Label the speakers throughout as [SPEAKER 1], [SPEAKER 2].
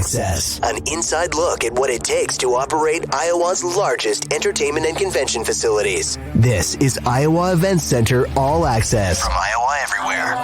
[SPEAKER 1] Access, an inside look at what it takes to operate Iowa's largest entertainment and convention facilities. This is Iowa Events Center All Access from Iowa Everywhere.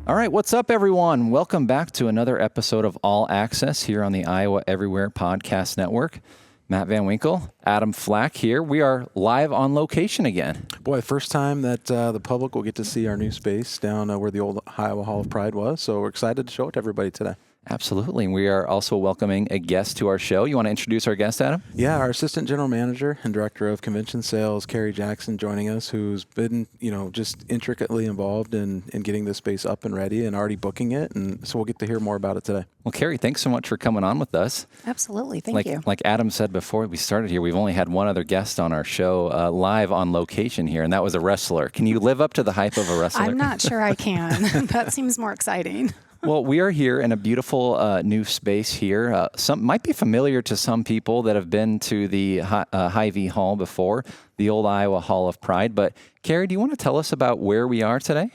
[SPEAKER 2] All right, what's up, everyone? Welcome back to another episode of All Access here on the Iowa Everywhere Podcast Network. Matt Van Winkle, Adam Flack here. We are live on location again.
[SPEAKER 3] Boy, first time that the public will get to see our new space down where the old Iowa Hall of Pride was. So we're excited to show it to everybody today.
[SPEAKER 2] Absolutely. We are also welcoming a guest to our show. You want to introduce our guest, Adam?
[SPEAKER 3] Yeah, our Assistant General Manager and Director of Convention Sales, Carrie Jackson, joining us, who's been, just intricately involved in getting this space up and ready and already booking it. And so we'll get to hear more about it today.
[SPEAKER 2] Well, Carrie, thanks so much for coming on with us.
[SPEAKER 4] Absolutely. Thank you.
[SPEAKER 2] Like Adam said before we started here, we've only had one other guest on our show live on location here, and that was a wrestler. Can you live up to the hype of a wrestler?
[SPEAKER 4] I'm not sure I can. That seems more exciting.
[SPEAKER 2] Well, we are here in a beautiful new space here. Some might be familiar to some people that have been to the Hy-Vee Hall before, the old Iowa Hall of Pride. But Carrie, do you want to tell us about where we are today?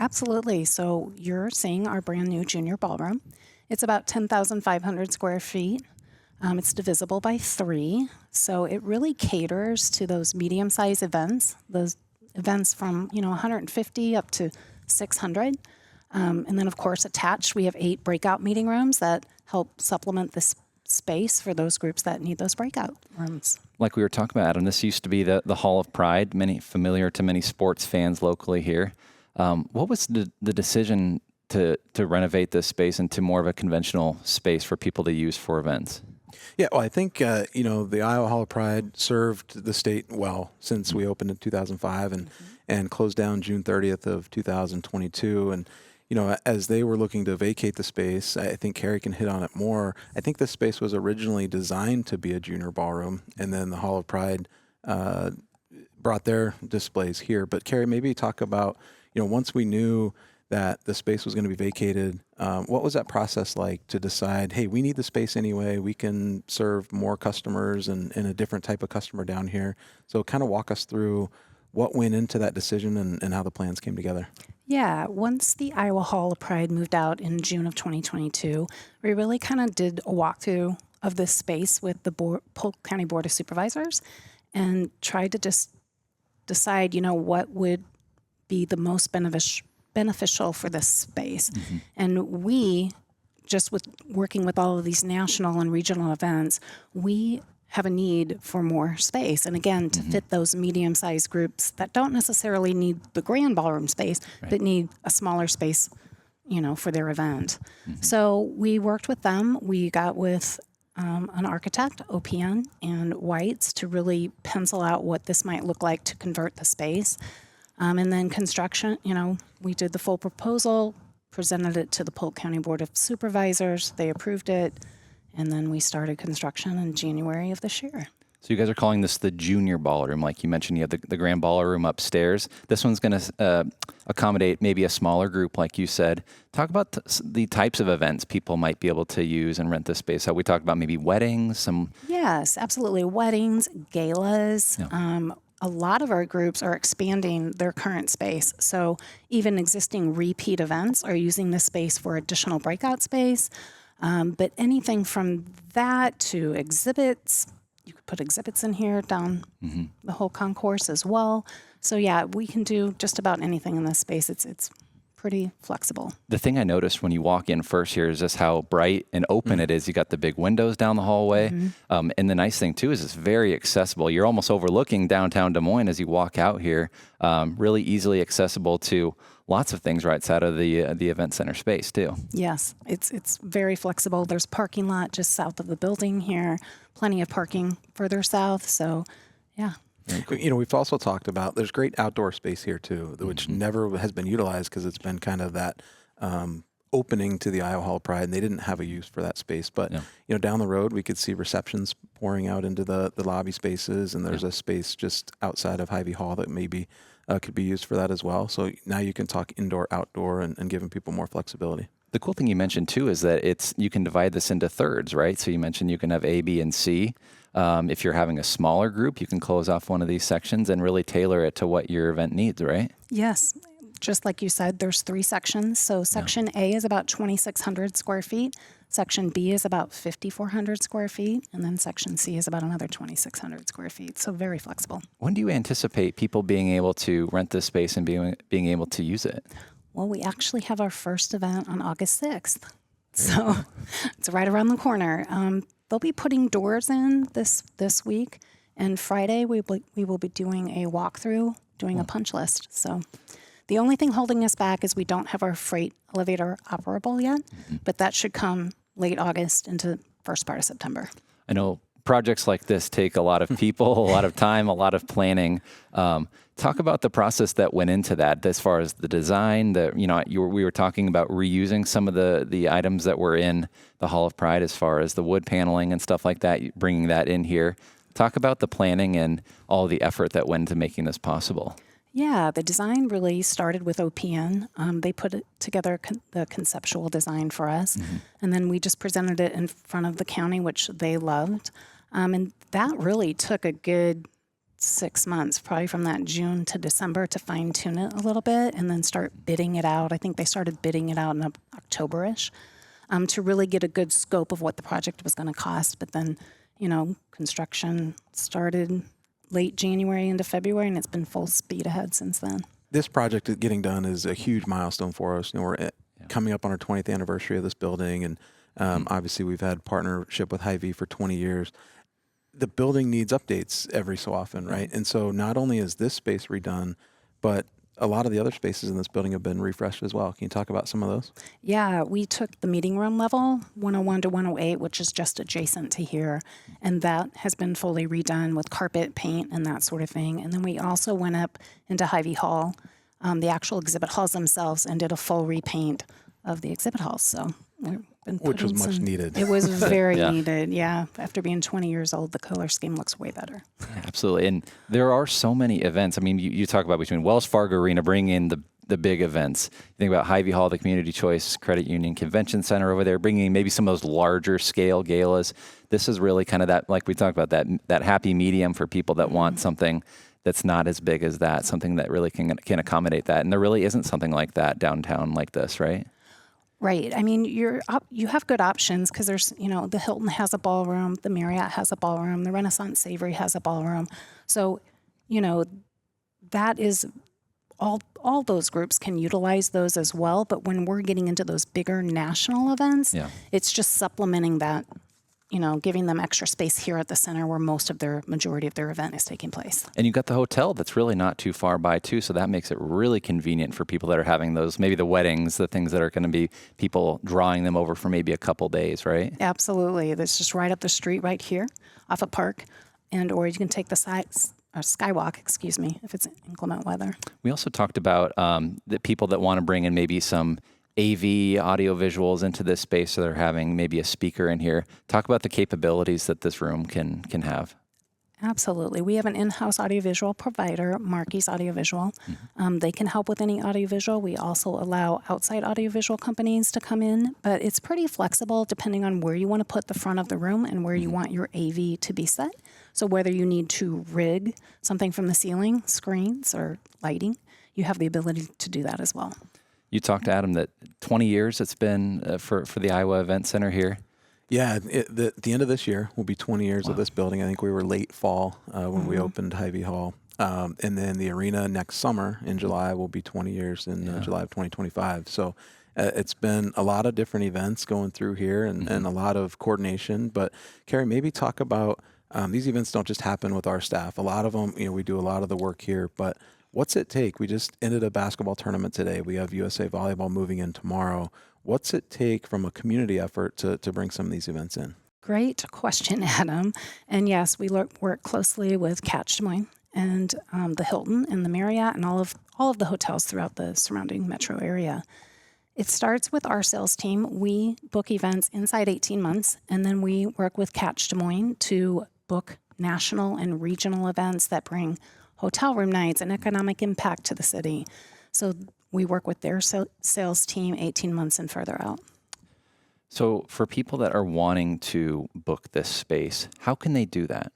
[SPEAKER 4] Absolutely. So you're seeing our brand new Junior Ballroom. It's about 10,500 square feet. It's divisible by 3. So it really caters to those medium-sized events, those events from 150 up to 600. And then, of course, attached, we have 8 breakout meeting rooms that help supplement this space for those groups that need those breakout rooms.
[SPEAKER 2] Like we were talking about, Adam, this used to be the Hall of Pride, familiar to many sports fans locally here. What was the decision to renovate this space into more of a conventional space for people to use for events?
[SPEAKER 3] Yeah, well, I think, the Iowa Hall of Pride served the state well since we opened in 2005 and closed down June 30th of 2022. And as they were looking to vacate the space, I think Carrie can hit on it more. I think this space was originally designed to be a junior ballroom, and then the Hall of Pride brought their displays here. But Carrie, maybe talk about, once we knew that the space was going to be vacated, what was that process like to decide, hey, we need the space anyway, we can serve more customers and a different type of customer down here. So kind of walk us through what went into that decision and how the plans came together.
[SPEAKER 4] Yeah, once the Iowa Hall of Pride moved out in June of 2022, we really kind of did a walkthrough of this space with the Polk County Board of Supervisors and tried to just decide, what would be the most beneficial for this space. Mm-hmm. And we, just with working with all of these national and regional events, we have a need for more space. And again, to fit those medium-sized groups that don't necessarily need the grand ballroom space, but need a smaller space, for their event. Mm-hmm. So we worked with them. We got with an architect, OPN, and Whites to really pencil out what this might look like to convert the space. And then construction, we did the full proposal, presented it to the Polk County Board of Supervisors. They approved it. And then we started construction in January of this year.
[SPEAKER 2] So you guys are calling this the Junior Ballroom. Like you mentioned, you have the Grand Ballroom upstairs. This one's going to accommodate maybe a smaller group, like you said. Talk about the types of events people might be able to use and rent this space. So we talked about maybe weddings,
[SPEAKER 4] Yes, absolutely. Weddings, galas.
[SPEAKER 2] Yeah.
[SPEAKER 4] A lot of our groups are expanding their current space. So even existing repeat events are using this space for additional breakout space. But anything from that to exhibits, you could put exhibits in here down the whole concourse as well. So yeah, we can do just about anything in this space. It's pretty flexible.
[SPEAKER 2] The thing I noticed when you walk in first here is just how bright and open it is. You got the big windows down the hallway. And the nice thing too is it's very accessible. You're almost overlooking downtown Des Moines as you walk out here. Really easily accessible to lots of things right outside of the event center space too.
[SPEAKER 4] Yes, it's very flexible. There's a parking lot just south of the building here, plenty of parking further south. So yeah.
[SPEAKER 3] We've also talked about there's great outdoor space here too, which never has been utilized because it's been kind of that opening to the Iowa Hall of Pride, and they didn't have a use for that space. But down the road we could see receptions pouring out into the lobby spaces, and there's a space just outside of Hy-Vee Hall that maybe could be used for that as well. So now you can talk indoor, outdoor, and giving people more flexibility.
[SPEAKER 2] The cool thing you mentioned too is that you can divide this into thirds, right? So you mentioned you can have A, B, and C. If you're having a smaller group, you can close off one of these sections and really tailor it to what your event needs, right?
[SPEAKER 4] Yes. Just like you said, there's 3 sections. So section A is about 2,600 square feet. Section B is about 5,400 square feet. And then section C is about another 2,600 square feet. So very flexible.
[SPEAKER 2] When do you anticipate people being able to rent this space and being able to use it?
[SPEAKER 4] Well, we actually have our first event on August 6th. So it's right around the corner. They'll be putting doors in this week. And Friday, we will be doing a walkthrough, doing a punch list. So the only thing holding us back is we don't have our freight elevator operable yet, but that should come late August into first part of September.
[SPEAKER 2] I know projects like this take a lot of people, a lot of time, a lot of planning. Talk about the process that went into that, as far as the design. We were talking about reusing some of the items that were in the Hall of Pride, as far as the wood paneling and stuff like that, bringing that in here. Talk about the planning and all the effort that went into making this possible.
[SPEAKER 4] Yeah, the design really started with OPN. They put together the conceptual design for us, and then we just presented it in front of the county, which they loved. And that really took a good 6 months, probably from that June to December, to fine tune it a little bit and then start bidding it out. I think they started bidding it out in October-ish to really get a good scope of what the project was going to cost. But then, construction started late January into February, and it's been full speed ahead since then.
[SPEAKER 3] This project getting done is a huge milestone for us. We're coming up on our 20th anniversary of this building, and obviously we've had partnership with Hy-Vee for 20 years. The building needs updates every so often, right? And so not only is this space redone, but a lot of the other spaces in this building have been refreshed as well. Can you talk about some of those?
[SPEAKER 4] Yeah, we took the meeting room level, 101 to 108, which is just adjacent to here, and that has been fully redone with carpet, paint, and that sort of thing. And then we also went up into Hy-Vee Hall, the actual exhibit halls themselves, and did a full repaint of the exhibit halls. So we've been
[SPEAKER 3] which was much needed.
[SPEAKER 4] It was very needed, yeah. After being 20 years old, the color scheme looks way better.
[SPEAKER 2] Yeah, absolutely. And there are so many events. I mean, you talk about between Wells Fargo Arena bringing in the big events. You think about Hy-Vee Hall, the Community Choice Credit Union Convention Center over there, bringing in maybe some of those larger scale galas. This is really kind of that, like we talked about, that happy medium for people that want something that's not as big as that, something that really can accommodate that. And there really isn't something like that downtown like this, right?
[SPEAKER 4] Right. I mean, you have good options because there's, the Hilton has a ballroom, the Marriott has a ballroom, the Renaissance Savory has a ballroom. So, that is all those groups can utilize those as well. But when we're getting into those bigger national events, it's just supplementing that, giving them extra space here at the center where majority of their event is taking place.
[SPEAKER 2] And you've got the hotel that's really not too far by too, so that makes it really convenient for people that are having those, maybe the weddings, the things that are going to be people drawing them over for maybe a couple days, right?
[SPEAKER 4] Absolutely. That's just right up the street right here off of Park, or you can take the skywalk, if it's inclement weather. We
[SPEAKER 2] also talked about the people that want to bring in maybe some AV audio visuals into this space, so they're having maybe a speaker in here. Talk about the capabilities that this room can have.
[SPEAKER 4] Absolutely. We have an in-house audiovisual provider, Markey's Audiovisual. They can help with any audiovisual. We also allow outside audiovisual companies to come in, but it's pretty flexible depending on where you want to put the front of the room and where you want your AV to be set. So whether you need to rig something from the ceiling, screens, or lighting, you have the ability to do that as well.
[SPEAKER 2] You talked to Adam that 20 years it's been for the Iowa Event Center here.
[SPEAKER 3] Yeah, the end of this year will be 20 years of this building. I think we were late fall when we opened Hy-Vee Hall. And then the arena next summer in July will be 20 years in July of 2025. So it's been a lot of different events going through here and a lot of coordination. But Carrie, maybe talk about these events don't just happen with our staff. A lot of them, we do a lot of the work here, but what's it take? We just ended a basketball tournament today. We have USA Volleyball moving in tomorrow. What's it take from a community effort to bring some of these events in?
[SPEAKER 4] Great question, Adam. And yes, we work closely with Catch Des Moines and the Hilton and the Marriott and all of the hotels throughout the surrounding metro area. It starts with our sales team. We book events inside 18 months, and then we work with Catch Des Moines to book national and regional events that bring hotel room nights and economic impact to the city. So we work with their sales team 18 months and further out.
[SPEAKER 2] So for people that are wanting to book this space, how can they do that?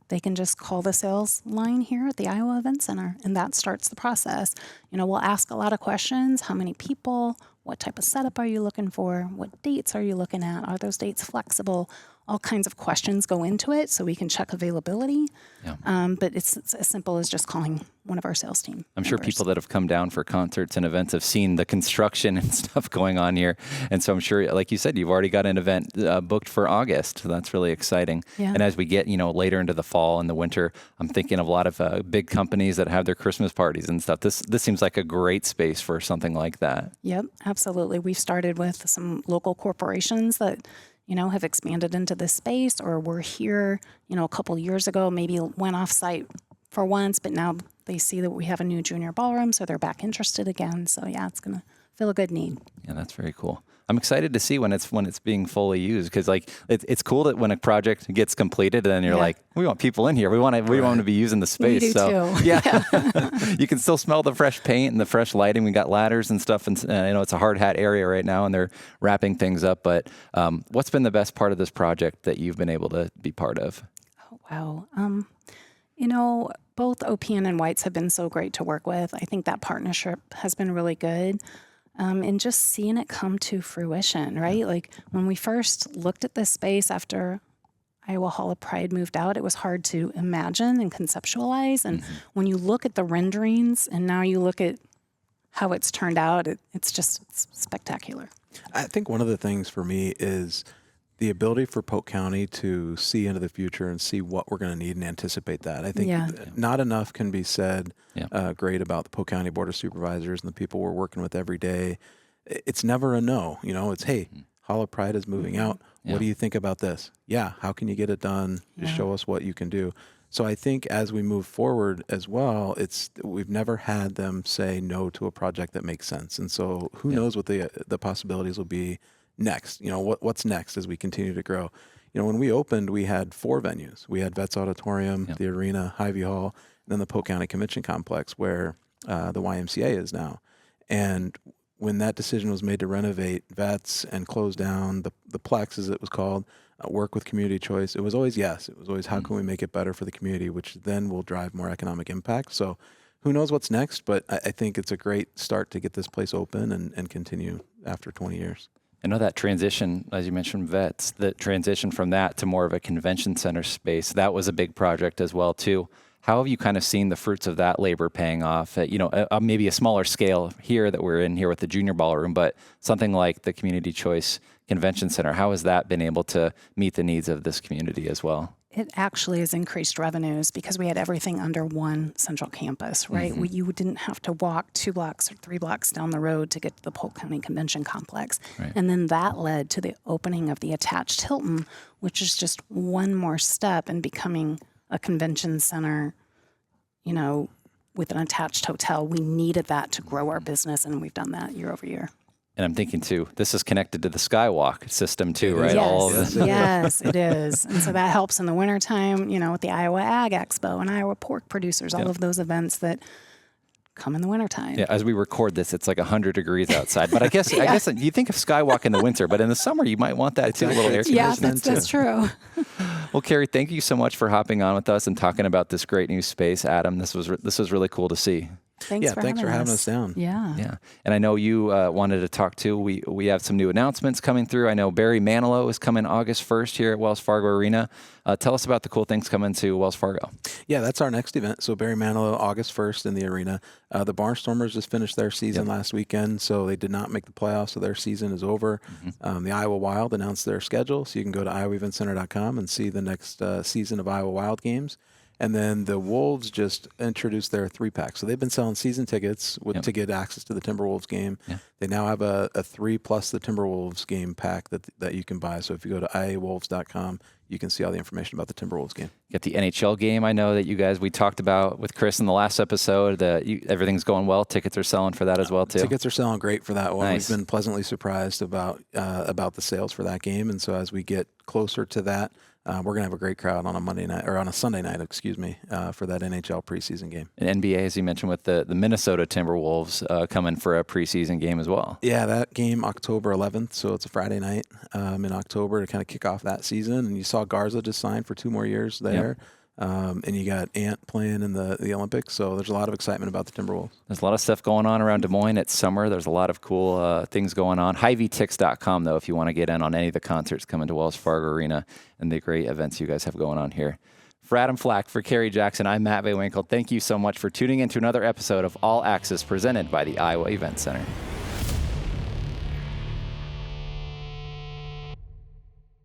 [SPEAKER 4] They can just call the sales line here at the Iowa Event Center, and that starts the process. We'll ask a lot of questions. How many people? What type of setup are you looking for? What dates are you looking at? Are those dates flexible? All kinds of questions go into it so we can check availability.
[SPEAKER 2] Yeah.
[SPEAKER 4] But it's as simple as just calling one of our sales team
[SPEAKER 2] I'm sure
[SPEAKER 4] members.
[SPEAKER 2] people that have come down for concerts and events have seen the construction and stuff going on here. And so I'm sure, like you said, you've already got an event booked for August. So that's really exciting.
[SPEAKER 4] Yeah.
[SPEAKER 2] And as we get, later into the fall and the winter, I'm thinking of a lot of big companies that have their Christmas parties and stuff. This seems like a great space for something like that.
[SPEAKER 4] Yep, absolutely. We've started with some local corporations that have expanded into this space, or were here, a couple years ago, maybe went off site for once, but now they see that we have a new Junior Ballroom, so they're back interested again. So yeah, it's going to fill a good need.
[SPEAKER 2] Yeah, that's very cool. I'm excited to see when it's being fully used, because it's cool that when a project gets completed, then you're like, we want people in here. We want them to be using the space.
[SPEAKER 4] We do too.
[SPEAKER 2] Yeah, you can still smell the fresh paint and the fresh lighting. We got ladders and stuff, and I know it's a hard hat area right now, and they're wrapping things up. But what's been the best part of this project that you've been able to be part of?
[SPEAKER 4] Oh, wow. Both OPN and Whites have been so great to work with. I think that partnership has been really good. And just seeing it come to fruition, right? Like when we first looked at this space after Iowa Hall of Pride moved out, it was hard to imagine and conceptualize. And when you look at the renderings and now you look at how it's turned out, it's spectacular.
[SPEAKER 3] I think one of the things for me is the ability for Polk County to see into the future and see what we're going to need and anticipate that. I think not enough can be said great about the Polk County Board of Supervisors and the people we're working with every day. It's never a no. It's, hey, Hall of Pride is moving out. What do you think about this? Yeah. How can you get it done? Just show us what you can do. So I think as we move forward as well, we've never had them say no to a project that makes sense. And so who knows what the possibilities will be next. What's next as we continue to grow. When we opened, we had 4 venues. We had Vets Auditorium, the Arena, Hy-Vee Hall, and then the Polk County Convention Complex, where the YMCA is now. And when that decision was made to renovate Vets and close down the Plex, as it was called, work with community choice, it was always yes. It was always how can we make it better for the community, which then will drive more economic impact. So who knows what's next, but I think it's a great start to get this place open and continue after 20 years.
[SPEAKER 2] I know that transition, as you mentioned, Vets, the transition from that to more of a convention center space, that was a big project as well, too. How have you kind of seen the fruits of that labor paying off at, maybe a smaller scale here that we're in here with the Junior Ballroom, but something like the Community Choice Convention Center, how has that been able to meet the needs of this community as well?
[SPEAKER 4] It actually has increased revenues because we had everything under one central campus, right? You didn't have to walk 2 blocks or 3 blocks down the road to get to the Polk County Convention Complex. Right. And then that led to the opening of the attached Hilton, which is just one more step in becoming a convention center, with an attached hotel. We needed that to grow our business, and we've done that year over year.
[SPEAKER 2] And I'm thinking, too, this is connected to the Skywalk system, too, right?
[SPEAKER 4] Yes,
[SPEAKER 2] All of this.
[SPEAKER 4] Yes, it is. And so that helps in the wintertime, with the Iowa Ag Expo and Iowa Pork Producers, all of those events that come in the wintertime. Yeah,
[SPEAKER 2] as we record this, it's like 100 degrees outside. But I guess you think of Skywalk in the winter, but in the summer, you might want that, too, a little air conditioning.
[SPEAKER 4] Yeah, that's true.
[SPEAKER 2] Well, Carrie, thank you so much for hopping on with us and talking about this great new space. Adam, this was really cool to see.
[SPEAKER 4] Thanks for having us
[SPEAKER 3] down.
[SPEAKER 2] Yeah. And I know you wanted to talk too. We have some new announcements coming through. I know Barry Manilow is coming August 1st here at Wells Fargo Arena. Tell us about the cool things coming to Wells Fargo.
[SPEAKER 3] Yeah, that's our next event. So Barry Manilow, August 1st in the arena. The Barnstormers just finished their season last weekend, so they did not make the playoffs, so their season is over. The Iowa Wild announced their schedule, so you can go to iowaeventcenter.com and see the next season of Iowa Wild games. And then the Wolves just introduced their 3-pack. So they've been selling season tickets to get access to the Timberwolves game. Yeah. They now have a 3 plus the Timberwolves game pack that you can buy. So if you go to iawolves.com, you can see all the information about the Timberwolves game.
[SPEAKER 2] Get the NHL game. I know that we talked about with Chris in the last episode that everything's going well. Tickets are selling for that as well, too.
[SPEAKER 3] Tickets are selling great for that one.
[SPEAKER 2] Nice.
[SPEAKER 3] We've been pleasantly surprised about the sales for that game. And so as we get closer to that, we're going to have a great crowd on a Monday night or on a Sunday night, for that NHL preseason game.
[SPEAKER 2] And NBA, as you mentioned, with the Minnesota Timberwolves coming for a preseason game as well.
[SPEAKER 3] Yeah, that game October 11th, so it's a Friday night in October to kind of kick off that season. And you saw Garza just signed for 2 more years there. Yep. And you got Ant playing in the Olympics, so there's a lot of excitement about the Timberwolves.
[SPEAKER 2] There's a lot of stuff going on around Des Moines. It's summer. There's a lot of cool things going on. HyVeeTix.com, though, if you want to get in on any of the concerts coming to Wells Fargo Arena and the great events you guys have going on here. For Adam Flack, for Kerry Jackson, I'm Matt Van Winkle. Thank you so much for tuning in to another episode of All Access presented by the Iowa Event Center.